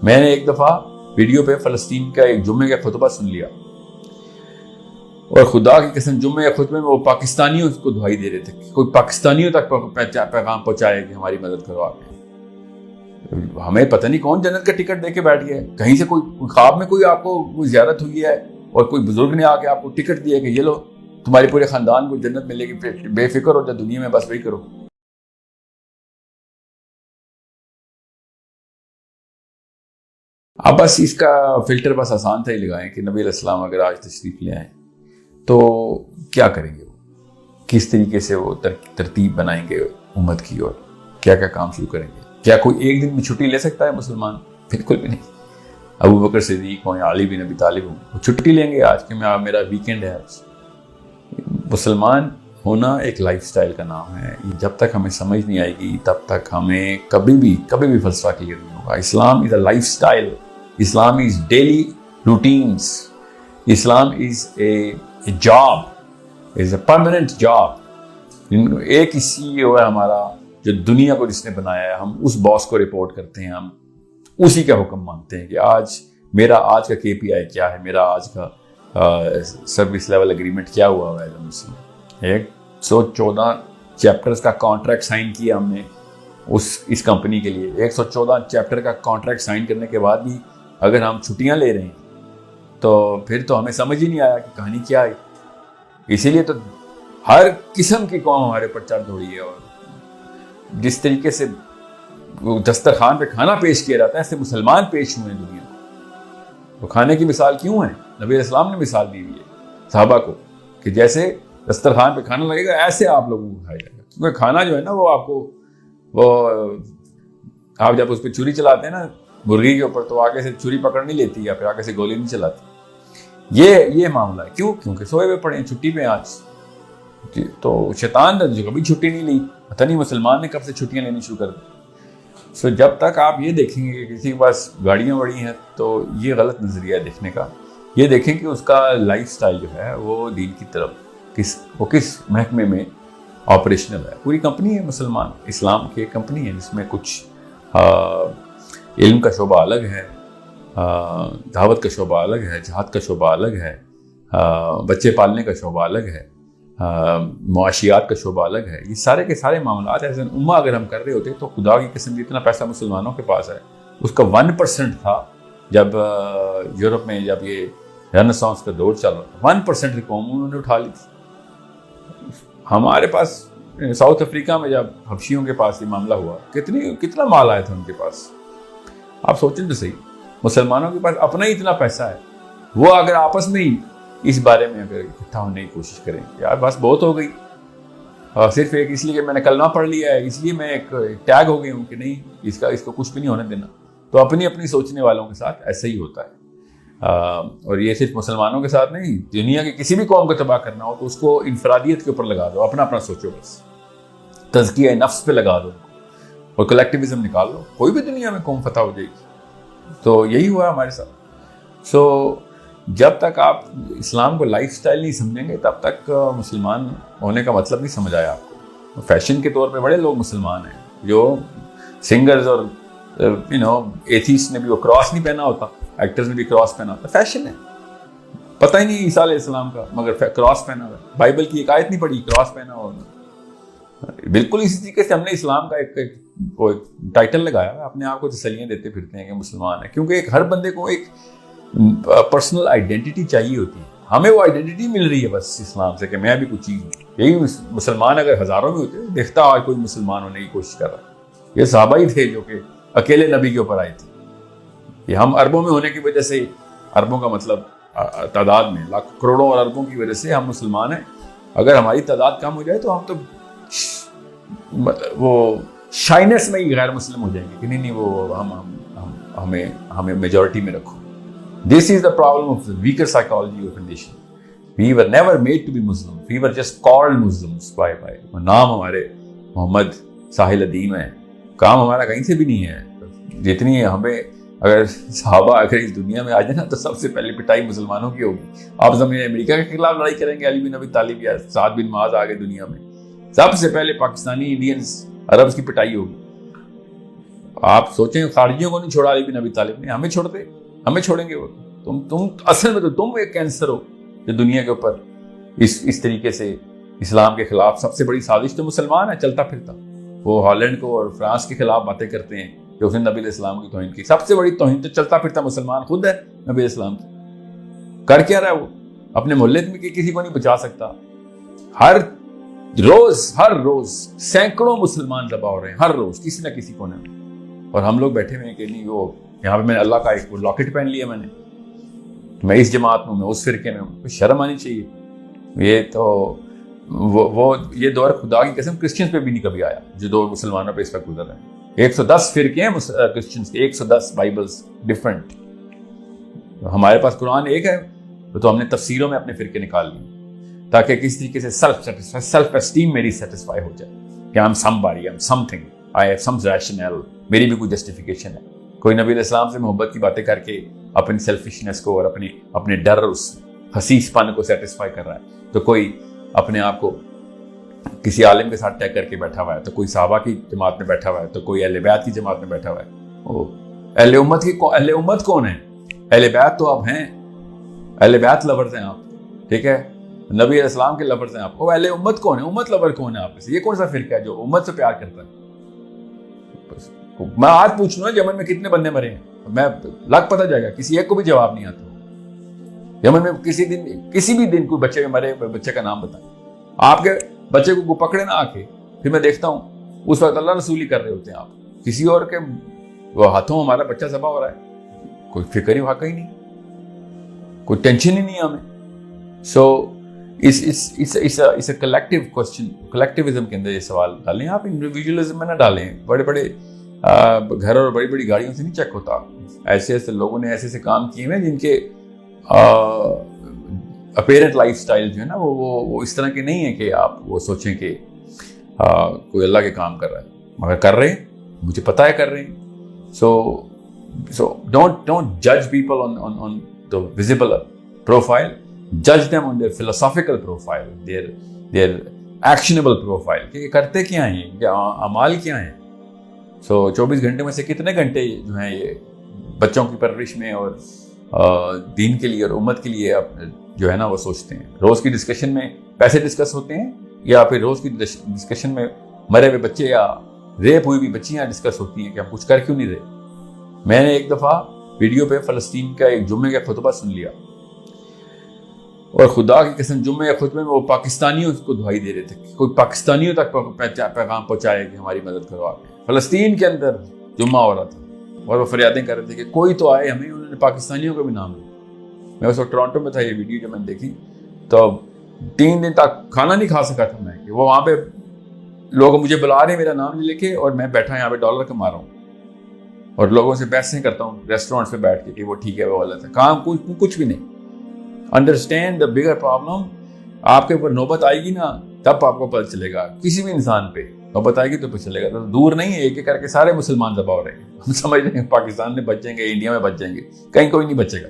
میں نے ایک دفعہ ویڈیو پہ فلسطین کا ایک جمعے کا خطبہ سن لیا، اور خدا کی قسم جمعے کے خطبے میں وہ پاکستانیوں کو دعائی دے رہے تھے کہ کوئی پاکستانیوں تک پیغام پہنچائے کہ ہماری مدد کرو آپ۔ ہمیں پتہ نہیں کون جنت کا ٹکٹ دے کے بیٹھ گیا ہے، کہیں سے کوئی خواب میں کوئی آپ کو کوئی زیارت ہوئی ہے اور کوئی بزرگ نے آ کے آپ کو ٹکٹ دیا کہ یہ لو تمہارے پورے خاندان کو جنت ملے گی، بے فکر ہو جا دنیا میں، بس وہی کرو۔ اب بس اس کا فلٹر بس آسان تھا ہی لگائیں کہ نبی علیہ السلام اگر آج تشریف لے آئیں تو کیا کریں گے، وہ کس طریقے سے وہ ترتیب بنائیں گے امت کی، اور کیا کیا کام شروع کریں گے۔ کیا کوئی ایک دن میں چھٹی لے سکتا ہے مسلمان؟ بالکل بھی نہیں۔ ابو بکر صدیق ہوں یا علی بن ابی طالب ہوں، وہ چھٹی لیں گے آج کہ میرا ویکینڈ ہے آج۔ مسلمان ہونا ایک لائف سٹائل کا نام ہے، جب تک ہمیں سمجھ نہیں آئے گی تب تک ہمیں کبھی بھی فلسفہ کلیئر نہیں ہوگا۔ Islam is a lifestyle, Islam is daily routines, Islam is a job, is a permanent job. ایک ہی سی او ہے ہمارا جو دنیا کو جس نے بنایا ہے، ہم اس باس کو رپورٹ کرتے ہیں، ہم اسی کا حکم مانتے ہیں کہ میرا آج کا KPI کیا ہے، میرا آج کا سروس لیول اگریمنٹ کیا ہوا ہے۔ 114 چیپٹرز کا کانٹریکٹ سائن کیا ہم نے اس کمپنی کے لیے۔ 114 چیپٹر کا کانٹریکٹ سائن کرنے کے بعد بھی اگر ہم چھٹیاں لے رہے ہیں تو پھر تو ہمیں سمجھ ہی نہیں آیا کہ کہانی کیا ہے۔ اسی لیے تو ہر قسم کی قوم ہمارے پر چڑھ دوڑی ہے، اور جس طریقے سے دسترخوان پہ کھانا پیش کیا جاتا ہے ایسے مسلمان پیش ہوئے ہیں دنیا کو۔ وہ کھانے کی مثال کیوں ہے؟ نبی علیہ السلام نے مثال دی ہوئی ہے صحابہ کو کہ جیسے دسترخوان پہ کھانا لگے گا ایسے آپ لوگوں کو کھایا جائے گا، کیونکہ کھانا جو ہے نا وہ آپ کو آپ جب اس پہ چھری چلاتے ہیں نا مرغی کے اوپر تو آگے سے چھری پکڑ نہیں لیتی یا پھر آگے سے گولی نہیں چلاتی۔ یہ معاملہ ہے۔ کیونکہ سوئے ہوئے پڑے ہیں، چھٹی پہ آج۔ تو شیطان نے جو کبھی چھٹی نہیں لی، پتہ نہیں مسلمان نے کب سے چھٹیاں لینی شروع کر دی۔ جب تک آپ یہ دیکھیں گے کہ کسی کے پاس گاڑیاں بڑی ہیں تو یہ غلط نظریہ ہے دیکھنے کا۔ یہ دیکھیں کہ اس کا لائف سٹائل جو ہے وہ دین کی طرف کس محکمے میں آپریشنل ہے۔ پوری کمپنی ہے مسلمان، اسلام کی ایک کمپنی ہے جس میں کچھ علم کا شعبہ الگ ہے، دعوت کا شعبہ الگ ہے، جہاد کا شعبہ الگ ہے، بچے پالنے کا شعبہ الگ ہے، معاشیات کا شعبہ الگ ہے۔ یہ سارے کے سارے معاملات ایسے امہ اگر ہم کر رہے ہوتے تو خدا کی قسم جتنا پیسہ مسلمانوں کے پاس ہے اس کا 1% تھا جب یورپ میں جب یہ رینیسانس کا دور چل رہا تھا، 1% کی قوم انہوں نے اٹھا لی تھی۔ ہمارے پاس ساؤتھ افریقہ میں جب حبشیوں کے پاس یہ معاملہ ہوا کتنا مال آیا تھا ان کے پاس۔ آپ سوچیں تو صحیح، مسلمانوں کے پاس اپنا ہی اتنا پیسہ ہے، وہ اگر آپس میں ہی اس بارے میں اگر اکٹھا ہونے کی کوشش کریں یار بس بہت ہو گئی، صرف ایک اس لیے کہ میں نے کلمہ پڑھ لیا ہے اس لیے میں ایک ٹیگ ہو گئی ہوں کہ نہیں اس کو کچھ بھی نہیں ہونے دینا، تو اپنی سوچنے والوں کے ساتھ ایسا ہی ہوتا ہے۔ اور یہ صرف مسلمانوں کے ساتھ نہیں، دنیا کی کسی بھی قوم کو تباہ کرنا ہو تو اس کو انفرادیت کے اوپر لگا دو، اپنا سوچو، بس تزکیہ نفس پہ لگا دو اور کلیکٹیوزم نکال لو، کوئی بھی دنیا میں قوم فتح ہو جائے گی۔ تو یہی ہوا ہمارے ساتھ۔ جب تک آپ اسلام کو لائف سٹائل نہیں سمجھیں گے تب تک مسلمان ہونے کا مطلب نہیں سمجھ آیا آپ کو۔ فیشن کے طور پہ بڑے لوگ مسلمان ہیں، جو سنگرز اور ایتھیسٹ نے بھی وہ کراس نہیں پہنا ہوتا، ایکٹرز نے بھی کراس پہنا ہوتا، فیشن ہے، پتہ ہی نہیں عیسیٰ علیہ السلام کا مگر کراس پہنا ہوا ہے، بائبل کی ایک آیت نہیں پڑھی کراس پہنا ہوا۔ بالکل اسی طریقے سے ہم نے اسلام کا ایک ٹائٹل لگایا ہے، اپنے آپ کو تسلیاں دیتے پھرتے ہیں کہ مسلمان ہے، کیونکہ ہر بندے کو ایک پرسنل آئیڈینٹی چاہیے ہوتی ہے۔ ہمیں وہ آئیڈینٹی مل رہی ہے بس اسلام سے کہ میں بھی کچھ چیز ہوں۔ یہی مسلمان اگر ہزاروں میں ہوتے دیکھتا آج کوئی مسلمان ہونے کی کوشش کر رہا ہے، یہ صحابہ ہی تھے جو کہ اکیلے نبی کے اوپر آئے تھے۔ یہ ہم اربوں میں ہونے کی وجہ سے، اربوں کا مطلب تعداد میں لاکھ کروڑوں اور اربوں کی وجہ سے ہم مسلمان ہیں۔ اگر ہماری تعداد کم ہو جائے تو ہم تو وہ شائنس میں ہی غیر مسلم ہو جائیں گے کہ نہیں وہ ہمیں میجورٹی میں رکھو۔ This is the problem of the weaker psychology of a nation. We were never made to be Muslims. We were just called Muslims by نام ہمارے محمد ساحل ادیم ہے، کام ہمارا کہیں سے بھی نہیں ہے۔ جتنی ہمیں اگر صحابہ اگر اس دنیا میں آ جائے نا تو سب سے پہلے پٹائی مسلمانوں کی ہوگی۔ آپ زمین امریکہ کے خلاف لڑائی کریں گے، علی بن ابی طالب یا سعد بن معاذ آگے دنیا میں، سب سے پہلے پاکستانی انڈینز عربز کی پٹائی ہوگی۔ آپ سوچیں خارجیوں کو نہیں چھوڑا علی بن ابی طالب نے, ہمیں چھوڑ دے, ہمیں چھوڑیں گے وہ؟ تم اصل میں تو تم ایک کینسر ہو جو دنیا کے اوپر اس طریقے سے اسلام کے خلاف سب سے بڑی سازش تو مسلمان ہے چلتا پھرتا. وہ ہالینڈ کو اور فرانس کے خلاف باتیں کرتے ہیں کہ اس نے نبی علیہ السلام کی توہین کی. سب سے بڑی توہین تو چلتا پھرتا مسلمان خود ہے نبی علیہ السلام کی. کر کیا رہا ہے وہ؟ اپنے محلے میں کسی کو نہیں بچا سکتا. ہر روز سینکڑوں مسلمان ذبح ہو رہے ہیں ہر روز کسی نہ کسی کونے میں, اور ہم لوگ بیٹھے ہوئے ہیں کہ نہیں وہ یہاں پہ میں نے اللہ کا ایک لاکٹ پہن لیا, میں اس جماعت میں ہوں, میں اس فرقے میں ہوں. شرم آنی چاہیے. یہ تو وہ یہ دور خدا کی قسم کرسچنز پہ بھی نہیں کبھی آیا جو دور مسلمانوں پہ اس وقت گزر رہے ہیں. 110 فرقے ہیں کرسچنز کے, 110 بائبلز ڈفرنٹ. ہمارے پاس قرآن ایک ہے تو ہم نے تفسیروں میں اپنے فرقے نکال لیے تاکہ کس طریقے سے سیلف اسٹیم میری سیٹسفائی ہو جائے کہ I am somebody, I am something, I have some rationale, میری بھی کوئی جسٹیفیکیشن ہے. کوئی نبی علیہ السلام سے محبت کی باتیں کر کے اپنی سیلفشنس کو اور اپنے ڈر اس حسیس پن کو سیٹسفائی کر رہا ہے, تو کوئی اپنے آپ کو کسی عالم کے ساتھ طے کر کے بیٹھا ہوا ہے, تو کوئی صحابہ کی جماعت میں بیٹھا ہوا ہے, تو کوئی اہل بیت کی جماعت میں بیٹھا ہوا ہے. اہل امت کون ہے؟ اہل بیت تو آپ ہیں, اہل بیت لورز ہیں آپ, ٹھیک ہے, نبی علیہ السلام کے لورز ہیں آپ. وہ اہل امت کون ہے؟ امت لور کون ہے آپ میں سے؟ یہ کون سا فرقہ ہے جو امت سے پیار کرتا ہے؟ میں آج پوچھ لوں یمن میں کتنے بندے مرے ہیں, میں لگ پتہ جائے گا, کسی ایک کو بھی جواب نہیں آتا. یمن میں کسی بھی دن کوئی بچے مرے, بچے کا نام بتائیں. آپ کے بچے کو پکڑے نہ آ کے, پھر میں دیکھتا ہوں اس وقت اللہ رسول ہی کر رہے ہوتے ہیں. آپ کسی اور کے وہ ہاتھوں ہمارا بچہ ذبح ہو رہا ہے, کوئی فکر ہی واقعی نہیں, کوئی ٹینشن ہی نہیں ہمیں. سو اس کلیکٹیو کوشچن, کلیکٹیوزم کے اندر یہ سوال ڈالیں آپ, انڈیویجولزم میں نہ ڈالیں. بڑے بڑے گھر اور بڑی بڑی گاڑیوں سے نہیں چیک ہوتا. ایسے لوگوں نے ایسے کام کیے ہیں جن کے اپیرنٹ لائف سٹائل جو ہے نا وہ اس طرح کے نہیں ہیں کہ آپ وہ سوچیں کہ کوئی اللہ کے کام کر رہا ہے, مگر کر رہے ہیں, مجھے پتہ ہے کر رہے ہیں. So don't judge people on the visible profile. Judge them on their philosophical profile, their actionable profile. کہ کرتے کیا ہیں, کیا اعمال کیا ہیں. 24 گھنٹے میں سے کتنے گھنٹے جو ہیں یہ بچوں کی پرورش میں اور دین کے لیے اور امت کے لیے جو ہے نا وہ سوچتے ہیں. روز کی ڈسکشن میں پیسے ڈسکس ہوتے ہیں, یا پھر روز کی ڈسکشن میں مرے ہوئے بچے یا ریپ ہوئی بھی بچیاں ڈسکس ہوتی ہیں کہ ہم کچھ کر کیوں نہیں رہے. میں نے ایک دفعہ ویڈیو پہ فلسطین کا ایک جمعے کا خطبہ سن لیا, اور خدا کی قسم جمعے کے خطبے میں وہ پاکستانیوں کو دعائی دے رہے تھے کہ کوئی پاکستانیوں تک پیغام پہنچائے کہ ہماری مدد کرو. آ کے فلسطین کے اندر جمعہ ہو رہا تھا اور وہ فریادیں کر رہے تھے کہ کوئی تو آئے ہمیں. انہوں نے پاکستانیوں کا بھی نام لیا. میں اس وقت ٹورانٹو میں تھا, یہ ویڈیو جب میں نے دیکھی تو 3 دن تک کھانا نہیں کھا سکا تھا میں, کہ وہ وہاں پہ لوگ مجھے بلا رہے ہیں میرا نام لے کے, اور میں بیٹھا یہاں پہ ڈالر کما رہا ہوں اور لوگوں سے بحثیں کرتا ہوں ریسٹورینٹس پہ بیٹھ کے کہ وہ ٹھیک ہے وہ غلط ہے. کام کچھ بھی نہیں. Understand the bigger problem. آپ کے اوپر نوبت آئے گی نا تب آپ کو پتہ چلے گا. کسی بھی انسان پہ نوبت آئے گی تو پتہ چلے گا. تو دور نہیں ہے, ایک ایک کر کے سارے مسلمان ذبح ہو رہے ہیں. ہم سمجھ رہے ہیں پاکستان میں بچیں گے, انڈیا میں بچیں گے, کہیں کوئی نہیں بچے گا.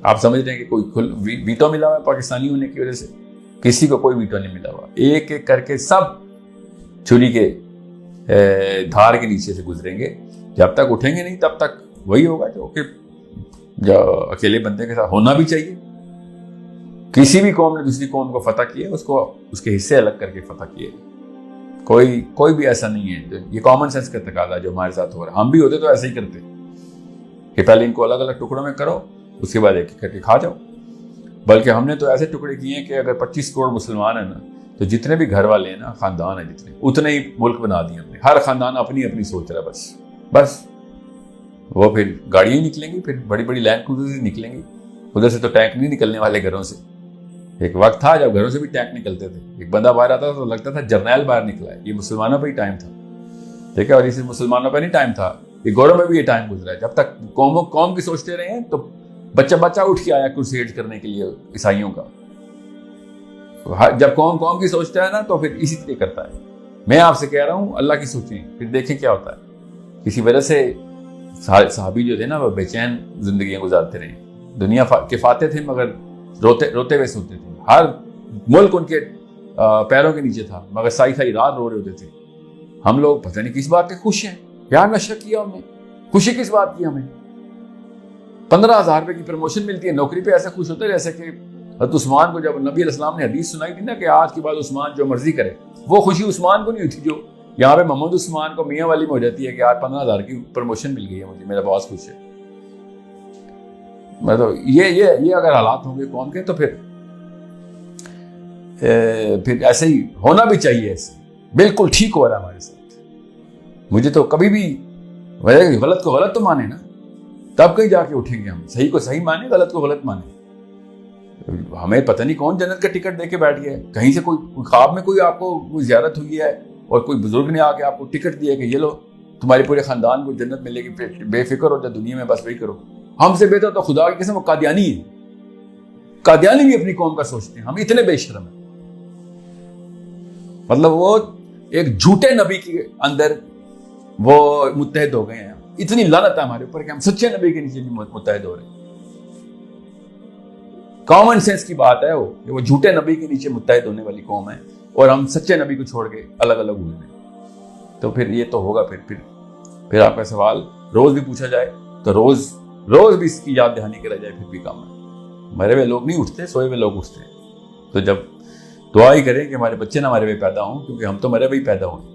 آپ سمجھ رہے ہیں کہ کوئی ویٹو ملا ہوا ہے پاکستانی ہونے کی وجہ سے؟ کسی کو کوئی ویٹو نہیں ملا ہوا. ایک ایک کر کے سب چھری کے دھار کے نیچے سے گزریں گے. جب تک اٹھیں گے نہیں تب تک وہی ہوگا جو اکیلے بندے کے ساتھ ہونا بھی چاہیے. کسی بھی قوم نے دوسری قوم کو فتح کیا اس کو اس کے حصے الگ کر کے فتح کیے. کوئی بھی ایسا نہیں ہے. یہ کامن سینس کا تقاضا جو ہمارے ساتھ ہو رہا ہے. ہم بھی ہوتے تو ایسے ہی کرتے کہ پہلے ان کو الگ الگ ٹکڑوں میں کرو, اس کے بعد ایک ایک کر کے کھا جاؤ. بلکہ ہم نے تو ایسے ٹکڑے کیے ہیں کہ اگر 25 کروڑ مسلمان ہیں نا, تو جتنے بھی گھر والے ہیں نا, خاندان ہیں جتنے, اتنے ہی ملک بنا دیے ہم نے. ہر خاندان اپنی اپنی سوچ رہا ہے بس. وہ پھر گاڑیاں نکلیں گی, پھر بڑی بڑی لینڈ کروزر نکلیں گی. ادھر سے تو ٹینک نہیں نکلنے والے گھروں سے. ایک وقت تھا جب گھروں سے بھی ٹینک نکلتے تھے. ایک بندہ باہر آتا تھا تو لگتا تھا جرنیل باہر نکلا ہے. یہ مسلمانوں پہ ہی ٹائم تھا, ٹھیک ہے. اور اسے مسلمانوں پہ نہیں ٹائم تھا, یہ گوروں میں بھی یہ ٹائم گزرا ہے. جب تک قوم کی سوچتے رہے ہیں تو بچہ اٹھ کے آیا کروسیڈ کرنے کے لیے عیسائیوں کا. جب قوم کی سوچتا ہے نا تو پھر اسی طرح کرتا ہے. میں آپ سے کہہ رہا ہوں اللہ کی سوچیں, پھر دیکھیں کیا ہوتا ہے. کسی وجہ سے صحابی جو تھے نا وہ بے چین زندگیاں گزارتے رہے. دنیا کے فاتح تھے مگر روتے ہوئے سوتے تھے. ہر ملک ان کے پیروں کے نیچے تھا مگر سائی رات رو رہے ہوتے تھے. ہم لوگ پتہ نہیں کس بات کے خوش ہیں. کیا نشہ کیا ہم نے؟ خوشی کس بات کی ہمیں؟ 15,000 روپے کی پروموشن ملتی ہے نوکری پہ، ایسا خوش ہوتے جیسے کہ حضرت عثمان کو جب نبی علیہ السلام نے حدیث سنائی تھی نا کہ آج کے بعد عثمان جو مرضی کرے، وہ خوشی عثمان کو نہیں ہوتی جو یہاں پہ محمد عثمان کو میاں والی میں ہو جاتی ہے کہ آج 15,000 کی پروموشن مل گئی ہے مجھے، میرا باس خوش ہے۔ مطلب یہ اگر حالات ہوں گے قوم کے تو پھر ایسے ہی ہونا بھی چاہیے، ایسے بالکل ٹھیک ہو رہا ہے ہمارے ساتھ۔ مجھے تو کبھی بھی غلط کو غلط تو مانے نا، تب کہیں جا کے اٹھیں گے ہم، صحیح کو صحیح مانے، غلط کو غلط مانے۔ ہمیں پتہ نہیں کون جنت کا ٹکٹ دے کے بیٹھ گیا ہے، کہیں سے کوئی خواب میں کوئی آپ کو کوئی زیارت ہوئی ہے اور کوئی بزرگ نے آ کے آپ کو ٹکٹ دیا کہ یہ لو تمہارے پورے خاندان کو جنت ملے گی، بے فکر ہو جا دنیا میں، بس وہی کرو۔ ہم سے بہتر تو خدا کی قسم وہ قادیانی ہے، قادیانی بھی اپنی قوم کا سوچتے ہیں، ہم اتنے بے شرم ہیں۔ مطلب وہ ایک جھوٹے نبی کے اندر وہ متحد ہو گئے ہیں، اتنی لعنت ہے ہمارے اوپر کہ ہم سچے نبی کے نیچے نہیں متحد ہو رہے۔ کامن سینس کی بات ہے وہ جھوٹے نبی کے نیچے متحد ہونے والی قوم ہے، اور ہم سچے نبی کو چھوڑ کے الگ الگ ہوئے ہیں۔ تو پھر یہ تو ہوگا، پھر آپ کا سوال روز بھی پوچھا جائے تو روز بھی اس کی یاد دہانی کرا جائے، پھر بھی کام ہے۔ مرے ہوئے لوگ نہیں اٹھتے، سوئے ہوئے لوگ اٹھتے ہیں۔ تو جب دعا ہی کریں کہ ہمارے بچے نہ مرے ہوئے پیدا ہوں، کیونکہ ہم تو مرے ہوئے پیدا ہوئے۔